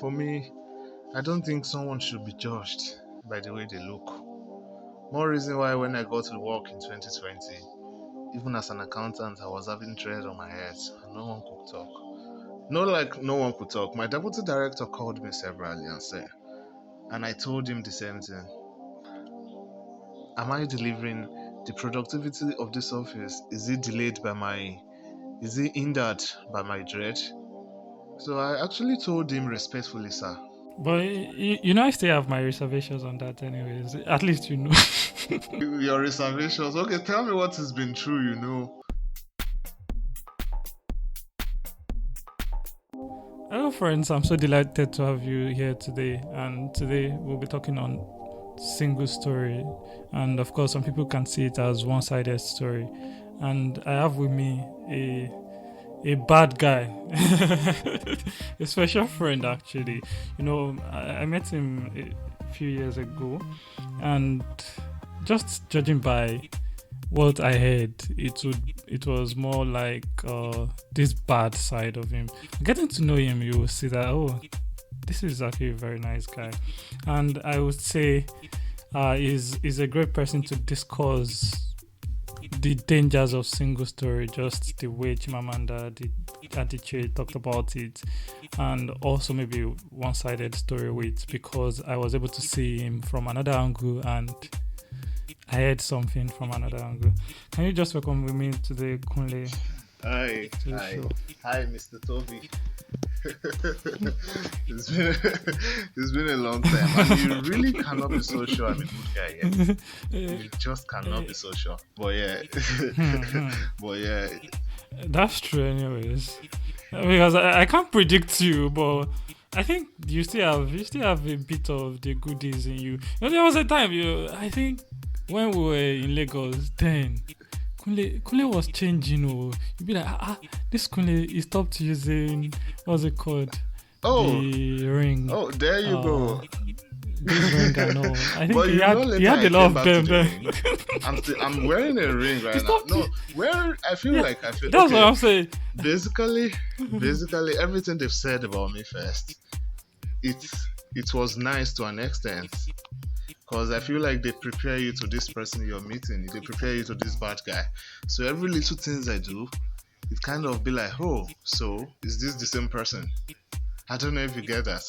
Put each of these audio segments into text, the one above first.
For me, I don't think someone should be judged by the way they look. More reason why when I got to work in 2020, even as an accountant, I was having dread on my head and no one could talk. Not like no one could talk. My deputy director called me severally and I told him the same thing. Am I delivering the productivity of this office? Is it hindered by my dread? So I actually told him respectfully, sir. But I still have my reservations on that, anyways. At least you know. Your reservations. Okay, tell me what has been true. Hello, friends. I'm so delighted to have you here today. And today we'll be talking on single story. And of course, some people can see it as one-sided story. And I have with me a bad guy, a special friend actually. I met him a few years ago, and just judging by what I heard, it was more like this bad side of him. Getting to know him, you will see that this is actually a very nice guy, and I would say is a great person to discuss the dangers of single story, just the way Chimamanda Adichie talked about it, and also maybe one-sided story with, because I was able to see him from another angle and I heard something from another angle. Can you just welcome with me today, Kunle, Hi, to the hi, show? hi, Mr. Toby. it's been it's been a long time, and you really cannot be so sure I'm a good guy. Yeah, you just cannot be so sure. But yeah, but yeah, That's true, anyways. Because I can't predict you, but I think you still have a bit of the goodies in you. There was a time I think when we were in Lagos, then Kunle was changing. You'd be like, this Kunle, he stopped using, what's it called, oh, the ring. oh, there you Uh, go. this ring and all. I think But he you know, had he later had I a lot came of back to them the then. ring. I'm wearing a ring He right now. stopped. No, where I feel Yeah, like I feel that's what okay. I'm saying. Basically, basically everything they've said about me first, it it was nice to an extent. Because I feel like they prepare you to this person you're meeting, they prepare you to this bad guy. So every little things I do, it kind of be like, oh, so is this the same person? I don't know if you get that.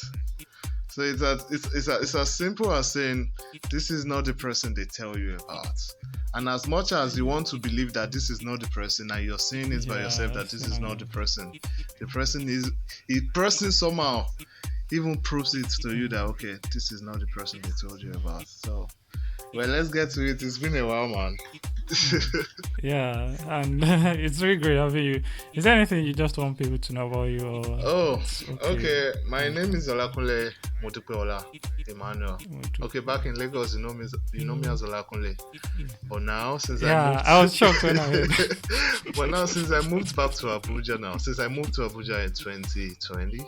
So it's as simple as saying this is not the person they tell you about. And as much as you want to believe that this is not the person and you're seeing it by yourself that Yes. this is not the person is the person somehow even proves it to you that okay, this is not the person they told you about. So well, let's get to it. It's been a while, man. Yeah, and it's really great having you. Is there anything you just want people to know about you, or Oh, it's okay? okay. My name is Olakunle Modupe Emmanuel. Okay, back in Lagos, you know me as Olakunle. But now, since I Yeah, moved, I was shocked when I heard. but now since I moved back to Abuja since I moved to Abuja in 2020,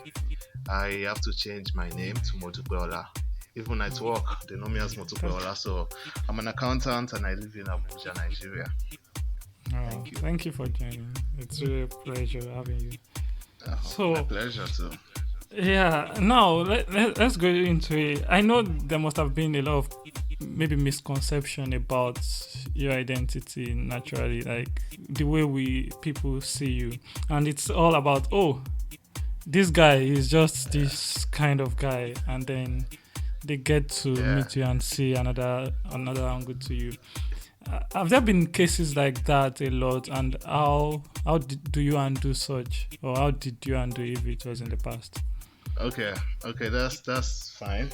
I have to change my name to Modupe. Even at work, they know me as Modupe. So I'm an accountant and I live in Abuja, Nigeria. Oh, Thank you. thank you for joining. It's really a pleasure having you. My So, pleasure too. yeah, now let's go into it. I know there must have been a lot of maybe misconception about your identity naturally, like the way we people see you, and it's all about, this guy is just Yeah, this kind of guy, and then they get to yeah. meet you and see another angle to you. Have there been cases like that a lot, and do you undo such, or how did you undo if it was in the past? Okay, okay, that's fine.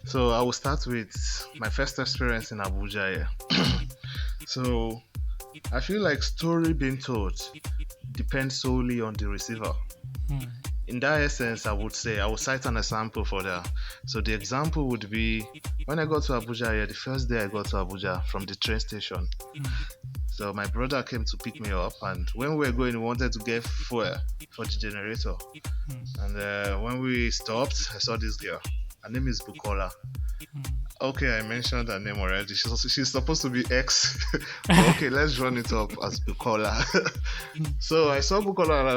So I will start with my first experience in Abuja. Yeah. So I feel like story being told depends solely on the receiver. Hmm. In that essence, I would cite an example for that. So the example would be when I got to Abuja. Yeah, the first day I got to Abuja from the train station. So my brother came to pick me up, and when we were going, we wanted to get fuel for the generator. Hmm. And when we stopped, I saw this girl. Her name is Bukola. Mm. Okay, I mentioned her name already. She's supposed to be X, but okay, let's run it up as Bukola. So I saw Bukola. And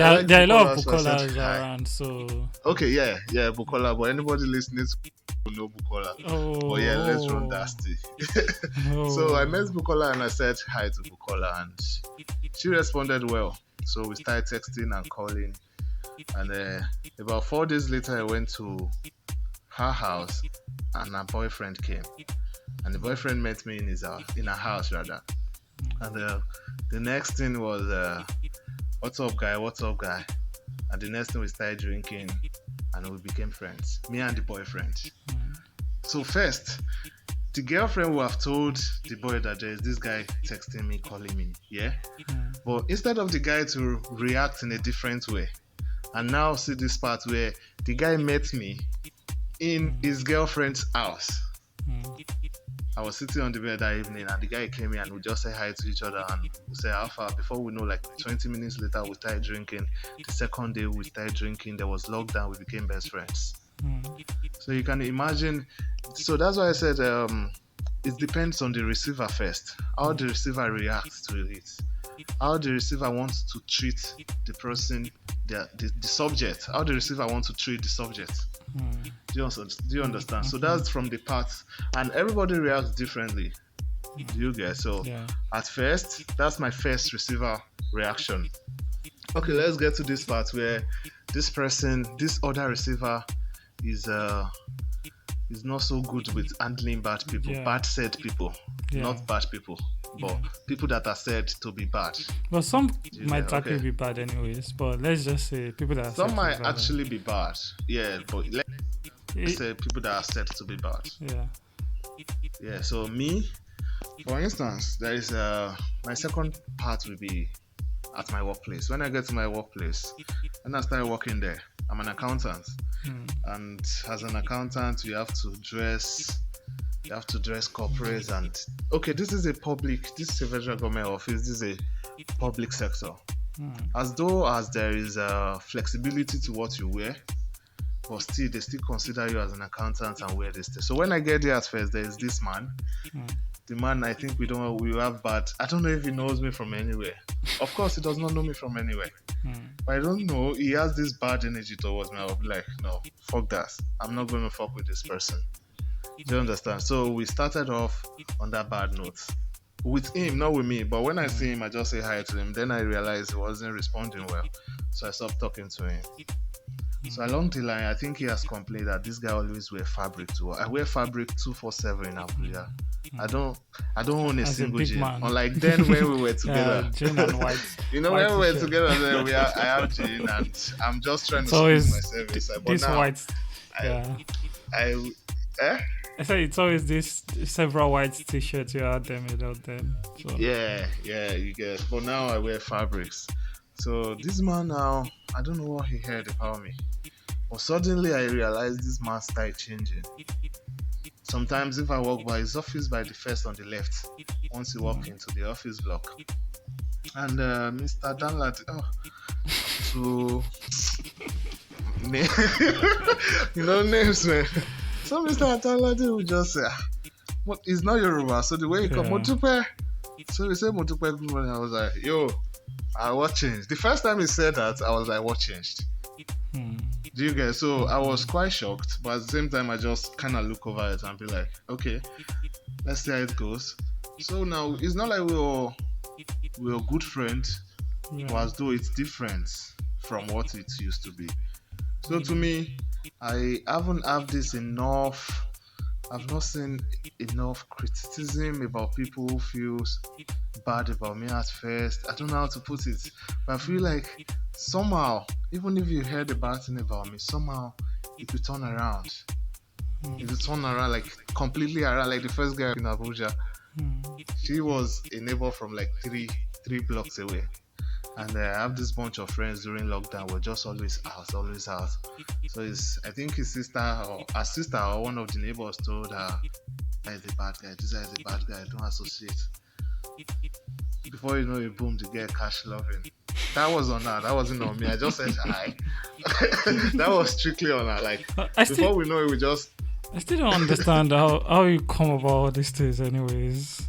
I like There are a lot of Bukola, so I said Bukolas hi. around, so Okay, yeah, yeah, Bukola. But anybody listening to know Bukola. But yeah, let's run that oh, still. So I met oh, Bukola and I said hi to Bukola, and she responded well. So we started texting and calling. And about 4 days later, I went to her house, and her boyfriend came. And the boyfriend met me in his house, in her house rather. And the next thing was, "What's up, guy? What's up, guy?" And the next thing we started drinking, and we became friends. Me and the boyfriend. So first, the girlfriend would have told the boy that there's this guy texting me, calling me, yeah. But instead of the guy to react in a different way, and now see this part where the guy met me in his girlfriend's house. I was sitting on the bed that evening, and the guy came in, and we just said hi to each other, and we said how far. Before we know, like 20 minutes later, we started drinking. The second day we started drinking, there was lockdown. We became best friends. So you can imagine. So that's why I said it depends on the receiver first. How the receiver reacts to it. How the receiver wants to treat the person, the subject. How the receiver wants to treat the subject. Do you understand? So that's from the parts, and everybody reacts differently. Do you get? So yeah, at first, that's my first receiver reaction. Okay, let's get to this part where this other receiver is not so good with handling bad people, yeah, bad said people, yeah. not bad people, but Yeah. people that are said to be bad. But some Do you get? might actually Okay. be bad anyways. But let's just say people that are Some said to be might bad. actually be bad, yeah, but let's Eh, say people that are said to be bad. yeah. Yeah, so me, for instance, there is my second part will be at my workplace. When I get to my workplace, and I start working there, I'm an accountant, and as an accountant, you have to dress corporate, and okay, this is a federal government office, this is a public sector. As though as there is flexibility to what you wear, but still they still consider you as an accountant and wear this thing. So when I get there at first, there is this man. The man, I think we have bad. I don't know if he knows me from anywhere. Of course, he does not know me from anywhere. But I don't know. He has this bad energy towards me. I'll be like, no, fuck that. I'm not going to fuck with this person. Do you understand? So we started off on that bad note. With him, not with me. But when I see him, I just say hi to him. Then I realized he wasn't responding well. So I stopped talking to him. So along the line, I think he has complained that this guy always wear fabric too. I wear fabric 247 in Abuja. I don't own a As a single big jean. man. Unlike then when we were together. Jean and white, You know, white when we were t-shirt. together, then I have jean, and I'm just trying to It's squeeze always myself inside. But this now, white. I, Yeah. I, eh? I said it's always this several white t-shirts. You add them without them. So Yeah, yeah, you get. But now I wear fabrics. So this man now, I don't know what he heard about me. But suddenly I realized this man started changing. Sometimes if I walk by his office by the first on the left, once you walk into the office block, and Mr. Danlad, to name, names, man. So Mr. Danlad will just say, "What is not Yoruba?" So the way he come, yeah. Modupe. So he said Modupe good morning. I was like, "Yo, what changed?" The first time he said that, I was like, "What changed?" Do you get? So I was quite shocked, but at the same time, I just kind of look over it and be like, okay, let's see how it goes. So now it's not like we were good friends, but as though it's different from what it used to be. So to me, I haven't have this enough. I've not seen enough criticism about people who feels bad about me at first. I don't know how to put it, but I feel like somehow, even if you heard a bad thing about me, somehow it will turn around. It will turn around, like completely around. Like the first girl in Abuja, she was a neighbor from like three blocks away. And I have this bunch of friends during lockdown. We're just always out, always out. So I think his sister or one of the neighbors told her, "This guy is a bad guy. This guy is a bad guy. Don't associate." Before you know it, boom, the girl cash loving. That was on her. That wasn't on me. I just said hi. That was strictly on her. Like I still before we know it, we just I still don't understand how you come about all these things, anyways.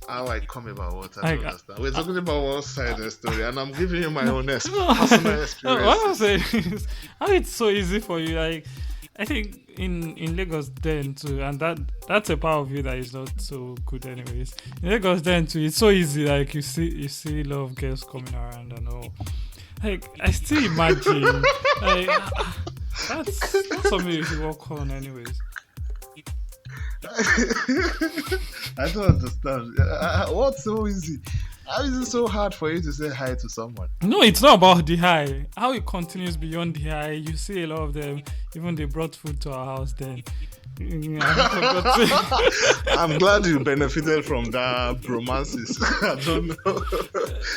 how I come about what I Like don't understand. We're talking about one side of the story, and I'm giving you my no, own no. personal What I'm experiences. saying is how it's so easy for you. Like I think in Lagos then too, and that's a part of you that is not so good, anyways. In Lagos then too, it's so easy. Like you see a lot of girls coming around and all. Like I still imagine like that's something you should work on, anyways. I don't understand. What's so easy? How is it so hard for you to say hi to someone? No, it's not about the high. How it continues beyond the high. You see a lot of them. Even they brought food to our house. Then I forgot I'm glad you benefited from that bromances. I don't know.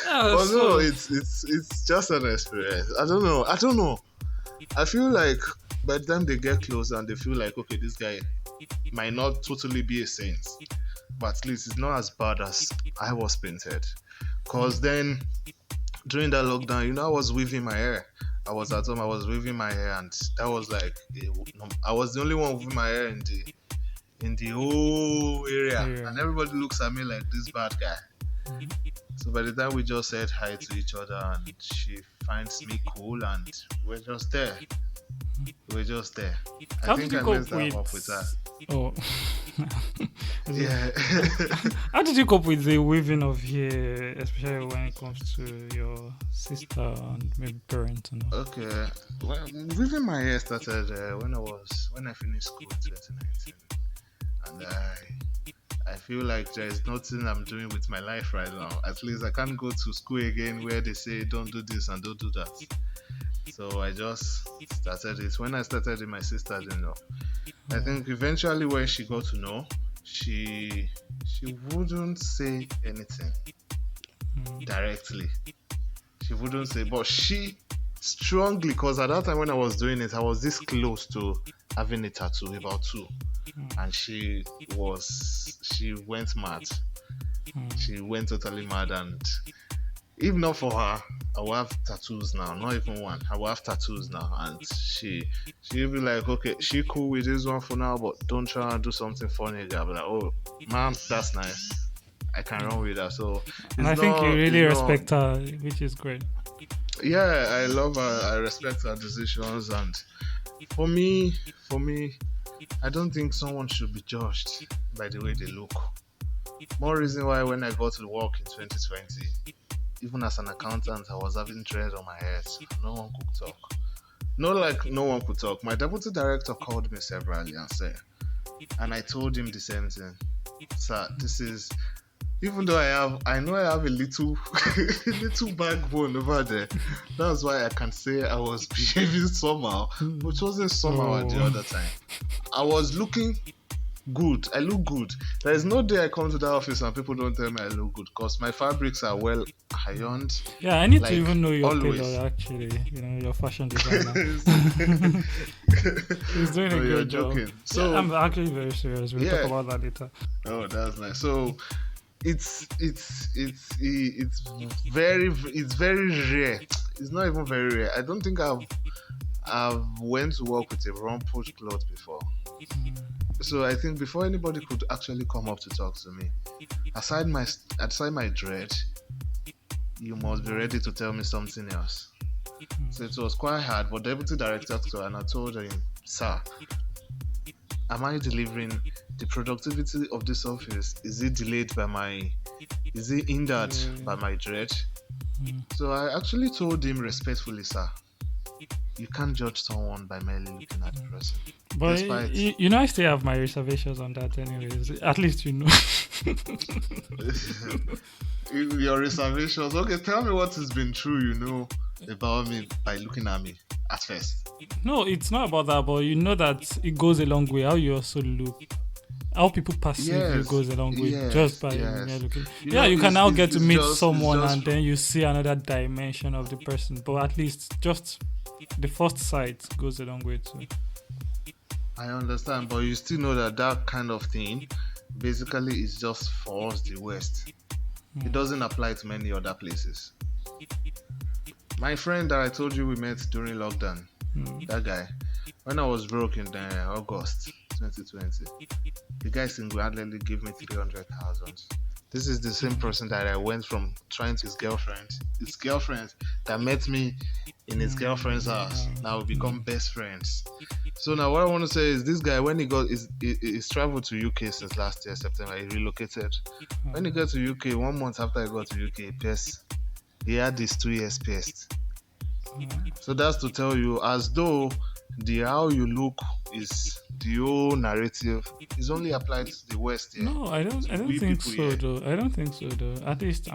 yeah, But no, so it's just an experience. I don't know. I don't know. I feel like by the time they get close and they feel like, okay, this guy might not totally be a saint, but at least it's not as bad as I was painted. Cause then during that lockdown, I was weaving my hair. I was at home, I was weaving my hair, and that was like I was the only one weaving my hair in the whole area, yeah. and everybody looks at me like this bad guy. Mhm. So by the time we just said hi to each other, and she finds me cool, and we're just there. We're just there. I How did think you I cope messed that with? up with her. Oh, Yeah. how did you cope with the weaving of hair, especially when it comes to your sister and maybe parents and all? Okay. Well, weaving my hair started when I finished school in 2019, and I feel like there is nothing I'm doing with my life right now. At least I can't go to school again where they say don't do this and don't do that. So I just started it. When I started it, my sister didn't know. I Oh, think eventually when she got to know, she she wouldn't say anything mm, directly. She wouldn't say, but she strongly, because at that time when I was doing it, I was this close to having a tattoo, about two, mm, and she went mad. mm. She went totally mad, and if not for her, I will have tattoos now. Not even one. I will have tattoos now, and she'll be like, okay, she cool with this one for now, but don't try and do something funny. I'll be like, oh, mom, that's nice. I can run with that. So And I think you it's really not. respect her, which is great. Yeah, I love her. I respect her decisions, and for me, for me, I don't think someone should be judged by the way they look. More reason why when I got to work in 2020, even as an accountant, I was having dread on my head. No one could talk. Not like no one could talk. My deputy director called me severally and said, and I told him the same thing. Sir, this is even though I know I have a little little backbone over there. That's why I can say I was behaving somehow, which wasn't somehow at the Oh, other time. I was looking good. I look good. There is no day I come to the office and people don't tell me I look good because my fabrics are well ironed, yeah, I need to like even know your always. tailor, actually. Your fashion designer. He's doing a No, you're great job. joking. Yeah, So I'm actually very serious. We'll talk yeah, about that later. oh, that's nice. So it's very rare. It's not even very rare. I don't think I've went to work with a rumpled cloth before. So I think before anybody could actually come up to talk to me, aside my aside my dread, you must be ready to tell me something else. So it was quite hard, but the deputy director talked to her and I told him, sir, am I delivering the productivity of this office? Is it delayed by is it hindered by my dread? Mm. So I actually told him respectfully, sir, you can't judge someone by merely looking at the person. But Despite I still have my reservations on that, anyways. At least you know. your reservations, okay, tell me what has been true, about me by looking at me at first. No, it's not about that, but you know that it goes a long way. How you also look, how people perceive you Yes, goes a long way just yes, by mere yes. looking. Yeah, you can It's, now it's, get to it's meet just it's someone just and then you see another dimension of the person. But at least just the first sight goes a long way too. I understand, but you still know that that kind of thing basically is just for us, the West. It Mm. doesn't apply to many other places. My friend that I told you we met during lockdown, Mm. that guy, when I was broke in August 2020, the guy single-handedly gave me 300,000. This is the same person that I went from trying to his girlfriend that met me in his girlfriend's house. Now we Mm. become best friends. So now what I want to say is this guy when he's traveled to UK since last year September. He relocated. When he got to UK, 1 month after he got to UK, he had this 2 years pierced. So that's to tell you, as though the how you look is the whole narrative is only applied to the West here, No, I don't. to I don't we think people so, here. though. I don't think so, though. At least But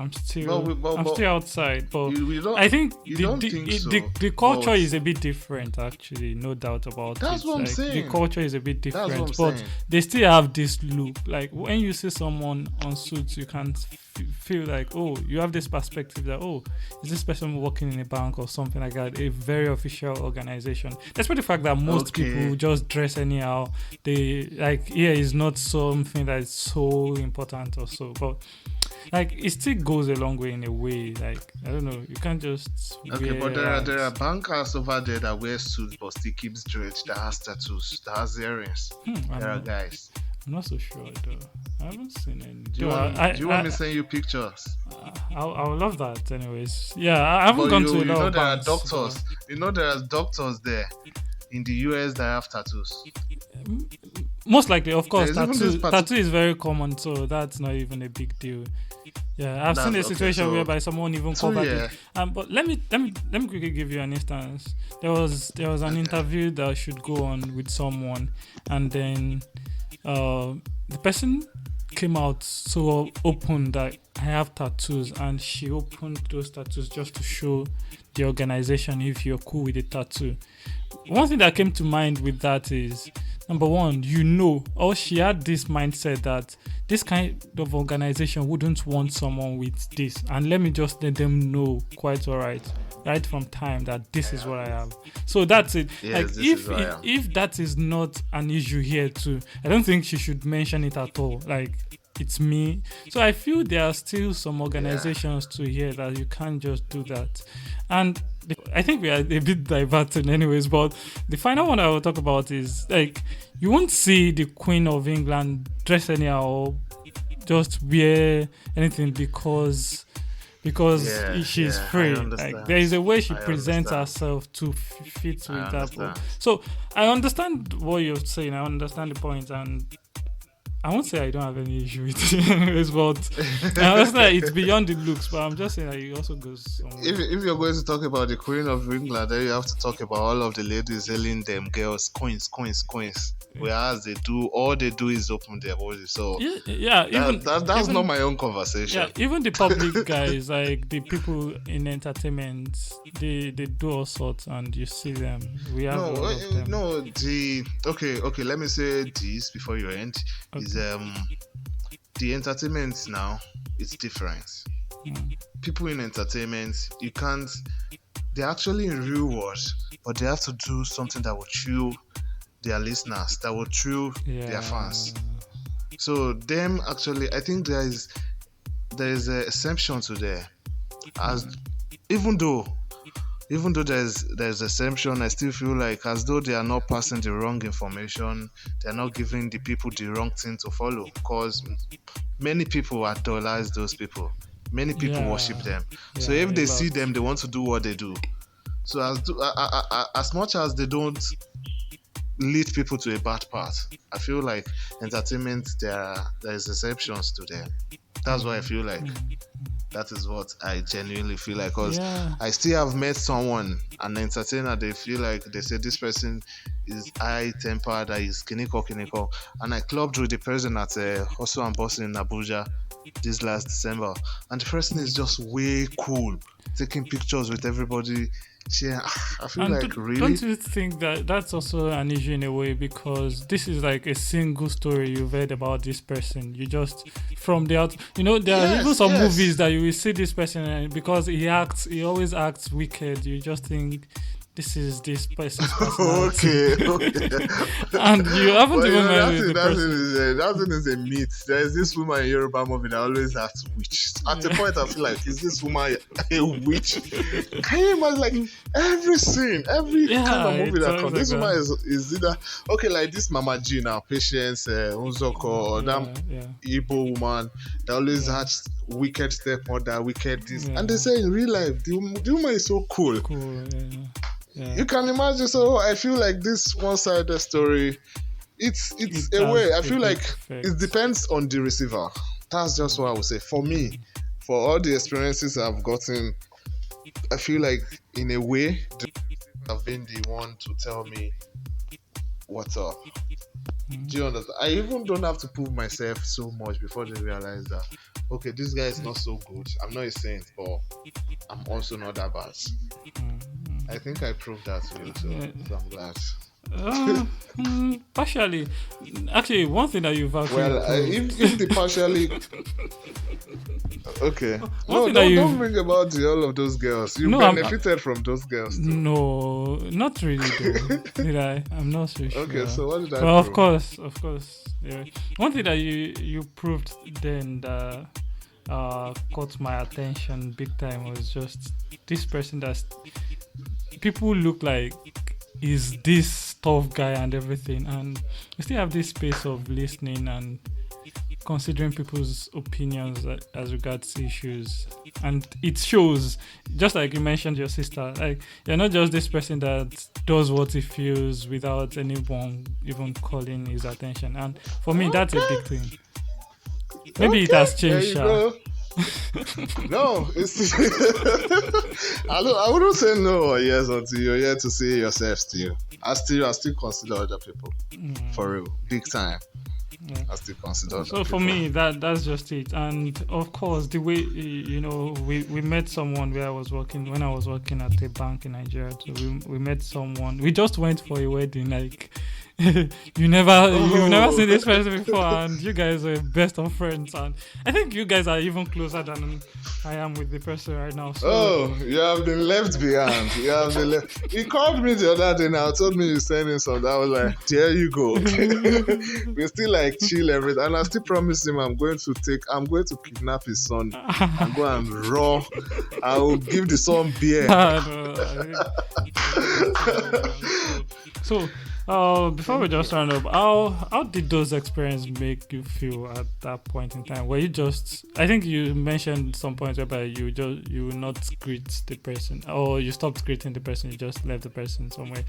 I'm still outside. But you don't I think you don't think so. the culture But is a bit different. Actually, no doubt about that's it. what I'm Like the saying. culture is a bit That's what I'm different, but saying. they still have this look. Like when you see someone on suits, you can feel like, oh, you have this perspective that, oh, is this person working in a bank or something like that? A very official organization. Despite the fact that most Okay. people just dress anyhow, they like here is not something that is so important or so, but like it still goes a long way in a way. Like I don't know, you can't just Okay, but wear there are rags. bankers over there that wear suits but still keeps dread, that has tattoos, that has earrings. There are guys. I'm not so sure though. I haven't seen any. Do you Though want do you want me to send you pictures? I would love that. Anyways, yeah, I haven't But gone to a you lot know of there are banks, but doctors. You know there are doctors there in the US that have tattoos. most likely, of course, There's even this tattoo is very common, so that's not even a big deal. Yeah, I've seen That's a okay. situation So whereby someone even so covered yeah. it. But let me quickly give you an instance. There was an Okay. interview that should go on with someone, and then the person came out so open that I have tattoos, and she opened those tattoos just to show the organization if you're cool with the tattoo. One thing that came to mind with that is number one, or she had this mindset that this kind of organization wouldn't want someone with this, and let me just let them know quite all right from time that this is what I have. So that's it. Like Yes, this is if who I it, am. if that is not an issue here too, I don't think she should mention it at all. Like it's me. So I feel there are still some Yeah. organizations to here that you can't just do that. And I think we are a bit diverting anyways, but the final one I will talk about is like you won't see the Queen of England dress anyhow or just wear anything because Yeah, she's yeah, I free. Like there understand. is a way she I presents understand. herself to fit I with that. understand. So I understand what you're saying. I understand the point, and I won't say I don't have any issue with it, anyways, but I understand it's beyond the looks. But I'm just saying that it also goes somewhere. If you're going to talk about the Queen of England, then you have to talk about all of the ladies hailing them girls coins, coins, coins. Whereas all they do is open their body. So Yeah, yeah. that's not Even my own yeah, conversation. even the public guys, like the people in entertainment, they do all sorts, and you see them. We have a No, lot of them. no. The okay. Let me say this before you end. Is Okay. the entertainment now? It's different. Mm. People in entertainment, you can't. They're actually in real world, but they have to do something that will thrill their listeners, that will thrill their Yeah. fans. So them actually, I think there is an exception to there. As even though there's exemption, I still feel like as though they are not passing the wrong information, they are not giving the people the wrong thing to follow. Because many people idolize those people. Many people worship Yeah. them. So Yeah. if A they see lot. them, they want to do what they do. So as much as they don't lead people to a bad path, I feel like entertainment there's exceptions to them. That's why I feel like that is what I genuinely feel like. Because Yeah. I still have met someone, an entertainer, they feel like they say this person is high tempered, that is kiniko. And I clubbed with the person at Hustle and Bustle in Abuja this last December. And the person is just way cool, taking pictures with everybody. Yeah, I feel And like don't really. you think that that's also an issue in a way because this is like a single story you've heard about this person. You just from the out, there are even Yes, some movies yes. that you will see this person and because he always acts wicked. You just think this is this person's personality, Okay, okay. and you haven't But you even know met that with thing, the that thing person. is that thing is a myth. There is this woman in Yoruba movie that always acts witch. At a Yeah. point, I feel like, is this woman a witch? Can you imagine, like, every scene, every kind Yeah, of movie it's that always comes, like this woman that. is either okay, like this Mama G now, Patience, Unzoko, or that Yeah, yeah, Igbo woman that always yeah, has wicked stepmother, wicked this, and they yeah. say in real life, the woman is so cool. Cool. Yeah, yeah. You can imagine. So I feel like this one-sided story, it's It a way. has I a feel like big it effect. depends on the receiver. That's just what I would say. For me, for all the experiences I've gotten, I feel like in a way have been the one to tell me what's up. Do you Mm, understand? I even don't have to prove myself so much before they realize that okay, this guy is not so good. I'm not a saint, but I'm also not that bad. mm, I think I proved that to you too, mm. so I'm glad. Partially. Actually, one thing that you've actually Well, proved. if the partially okay, One no, thing that don't you've. bring about all of those girls. You No, benefited from those girls too. no, not really though. Did I? I'm not so Okay, sure. so what did I Well, of prove? course, of course. Yeah. One thing that you proved then that caught my attention big time was just this person that people look like is this tough guy and everything, and you still have this space of listening and considering people's opinions as regards issues, and it shows. Just like you mentioned your sister, like you're not just this person that does what he feels without anyone even calling his attention, and for me that's a big Okay, thing. Maybe it okay, has there changed, you Sha. go. No, it's I wouldn't say no or yes until you're here to see yourself still. I still consider other people. For Mm, real. Big time. yeah. I still consider other So for people. me, that's just it. And of course, the way we met someone where I was working when I was working at a bank in Nigeria. So we met someone. We just went for a wedding. Like you've never Oh seen this person before, and you guys are best of friends. And I think you guys are even closer than I am with the person right now. So Oh, you have been left behind. You have been left. He called me the other day now, told me you sent him something. I was like, there you go. We still like chill everything. And I still promise him I'm going to kidnap his son and go and raw. I will give the son beer. no, I think that's really wrong. So, before we just round up, how did those experiences make you feel at that point in time? Were you just? I think you mentioned some points whereby you will not greet the person, or you stopped greeting the person, you just left the person somewhere.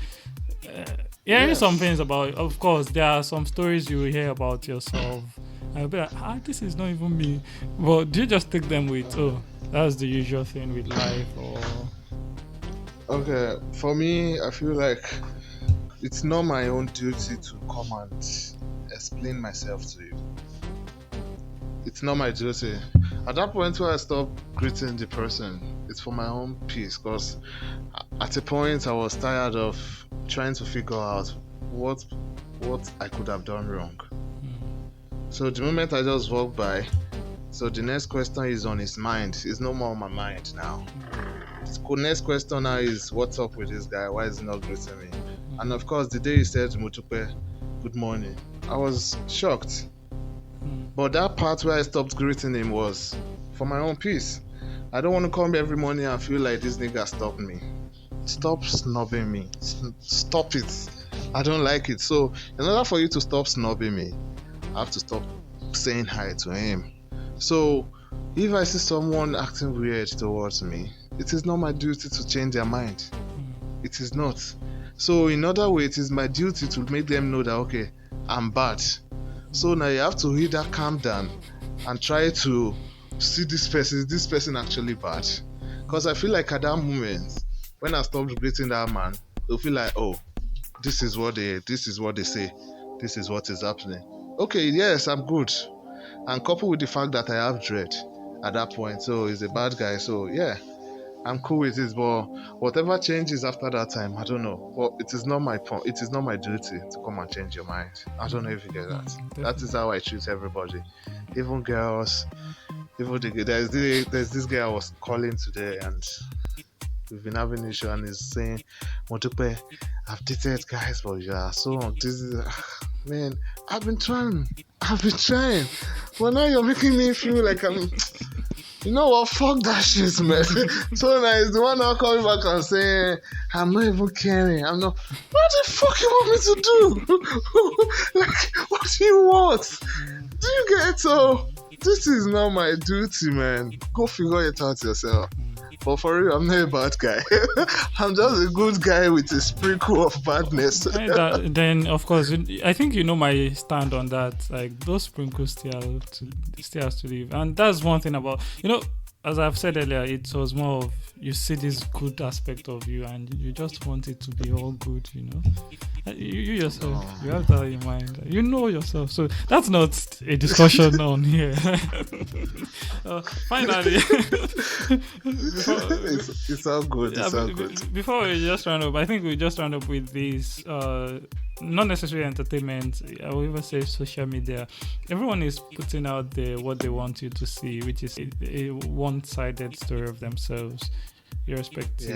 Uh, Hearing some Yes. things about, of course, there are some stories you will hear about yourself. I'll be like, this is not even me. But do you just take them with, oh, that's the usual thing with life, or Okay, for me, I feel like it's not my own duty to come and explain myself to you. It's not my duty. At that point where I stopped greeting the person, it's for my own peace. Because at a point I was tired of trying to figure out what what I could have done wrong. So the moment I just walked by, so the next question is on his mind. It's no more on my mind now. The next question now is what's up with this guy? Why is he not greeting me? And of course, the day he said Modupe, good morning, I was shocked. But that part where I stopped greeting him was for my own peace. I don't want to come every morning and feel like this nigga stopped me. Stop snubbing me. Stop it. I don't like it. So, in order for you to stop snubbing me, I have to stop saying hi to him. So, if I see someone acting weird towards me, it is not my duty to change their mind. It is not. So, in other way, it is my duty to make them know that, okay, I'm bad. So now you have to either calm down and try to see is this person actually bad? Because I feel like at that moment, when I stopped greeting that man, they'll feel like, oh, this is what they say, this is what is happening. Okay, yes, I'm good. And coupled with the fact that I have dread at that point, so he's a bad guy. So yeah, I'm cool with it, but whatever changes after that time, I don't know. But it is not my point. It is not my duty to come and change your mind. I don't know if you get that. That is definitely. how I treat everybody, even girls. Even there's this guy I was calling today, and we've been having issue, and he's saying, Modupe, I've dated guys for years. So this is man, I've been trying. I've been trying. But now you're making me feel like I'm you know what? Fuck that shit, man. So nice. The one now coming back and saying, I'm not even caring. I'm not. What the fuck you want me to do? Like, what do you want? Do you get it? So, this is not my duty, man. Go figure it out yourself. But for real, I'm not a bad guy. I'm just a good guy with a sprinkle of badness. Then, of course, I think you know my stand on that. Like those sprinkles still has to live, and that's one thing about as I've said earlier, it was more of you see this good aspect of you, and you just want it to be all good. You yourself, you have that in mind. You know yourself, so that's not a discussion on here. Finally, it's all good. It's all good. Before we just round up, I think we just round up with this. Not necessarily entertainment. I will even say social media. Everyone is putting out there what they want you to see, which is a one-sided story of themselves, irrespective.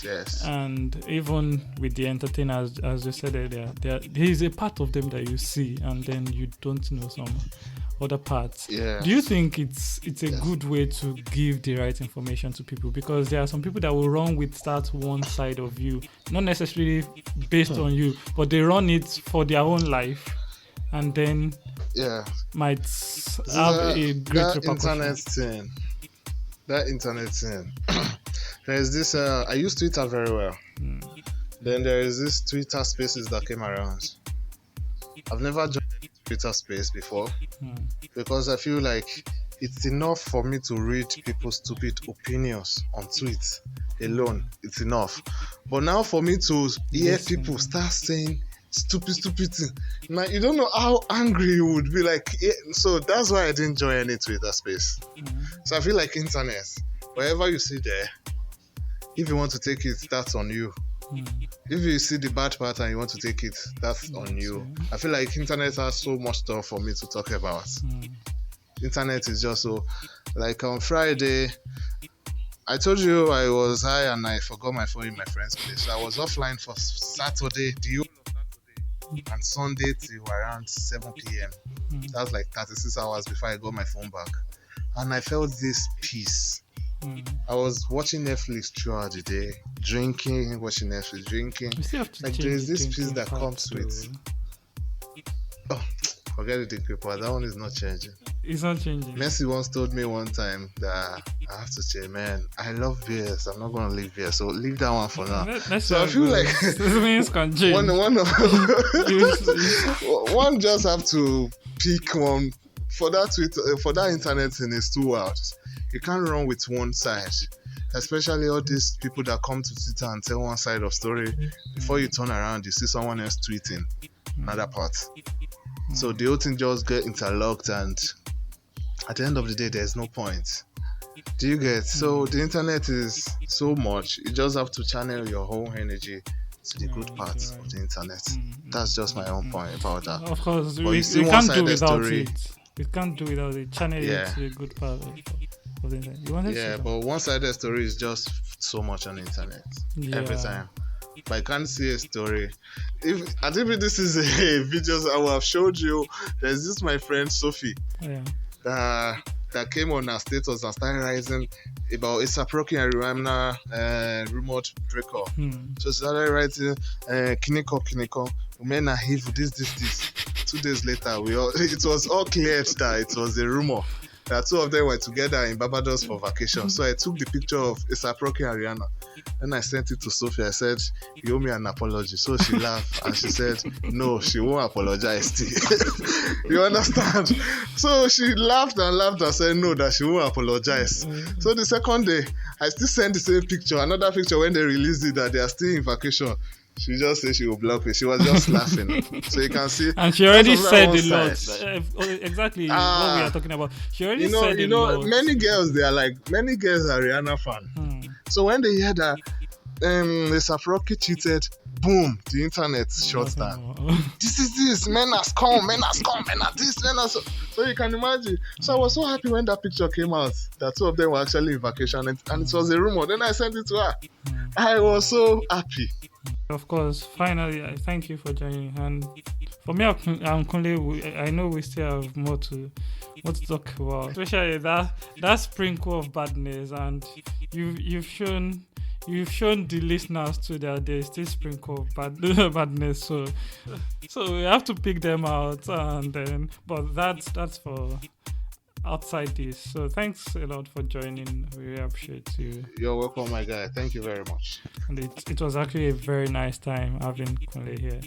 Yes. And even with the entertainers, as you said earlier, there is a part of them that you see, and then you don't know some other parts. Yeah. Do you think it's a good way to give the right information to people? Because there are some people that will run with that one side of you, not necessarily based on you, but they run it for their own life, and then might have a great repercussion. That internet thing. There's this. I use Twitter very well. Then there is this Twitter Spaces that came around. I've never joined Twitter Space before because I feel like it's enough for me to read people's stupid opinions on tweets alone. It's enough. But now for me to hear people start saying stupid thing, now you don't know how angry you would be. Like, so that's why I didn't join any Twitter Space. So I feel like internet, wherever you see there, if you want to take it, that's on you. If you see the bad part and you want to take it, that's on you. I feel like internet has so much stuff for me to talk about. Internet is just so, like on Friday, I told you I was high and I forgot my phone in my friend's place. So I was offline for Saturday, the whole of Saturday, and Sunday till around 7 p.m. That was like 36 hours before I got my phone back. And I felt this peace. I was watching Netflix throughout the day, drinking, watching Netflix, drinking. Like there's this peace that comes with. Oh, forget the drink part. That one is not changing. It's not changing. Messi once told me one time that I have to say, man, I love beers. I'm not gonna leave beer, so leave that one for now. So I feel like one just have to pick one for that Twitter, for that internet thing is 2 hours. You can't run with one side, especially all these people that come to Twitter and tell one side of story. Before you turn around, you see someone else tweeting another part. So the whole thing just get interlocked, and at the end of the day, there's no point. Do you get? So the internet is so much. You just have to channel your whole energy to the good parts of the internet. That's just my own point about that. Of course, but we can't do without it. We can't do without it. Channel it to a good part of it. But one-sided story is just so much on the internet every time. But I can't see a story. I think this is a video I will have showed you. There's this my friend Sophie that came on her status and started writing about A$AP Rocky and Rihanna rumored breakup. So she started writing Kiniko, men are evil, this. 2 days later, it was all cleared that it was a rumor. That 2 of them were together in Barbados for vacation. So I took the picture of A$AP Rocky and Rihanna. Then I sent it to Sophie. I said, you owe me an apology. So she laughed and she said, no, she won't apologize still. You understand? So she laughed and said, no, that she won't apologize. So the second day, I still sent the same picture. Another picture when they released it that they are still in vacation. She just said she will block me. She was just laughing. So you can see. And she already said a lot. Exactly what we are talking about. She already said a lot. Many girls are Rihanna fan. So when they hear that A$AP Rocky cheated, boom, the internet shuts down. This is this. Men are scum, men are this, men are so. So you can imagine. So I was so happy when that picture came out that 2 of them were actually in vacation and it was a rumor. Then I sent it to her. I was so happy. Of course, finally, I thank you for joining. And for me, and Kunle, I know we still have more to talk about, especially that sprinkle of badness. And you've shown the listeners too that there's still sprinkle of badness. So we have to pick them out, and then but that's for outside this. So thanks a lot for joining. We really appreciate you. You're welcome, my guy. Thank you very much. And it was actually a very nice time having Kunle here.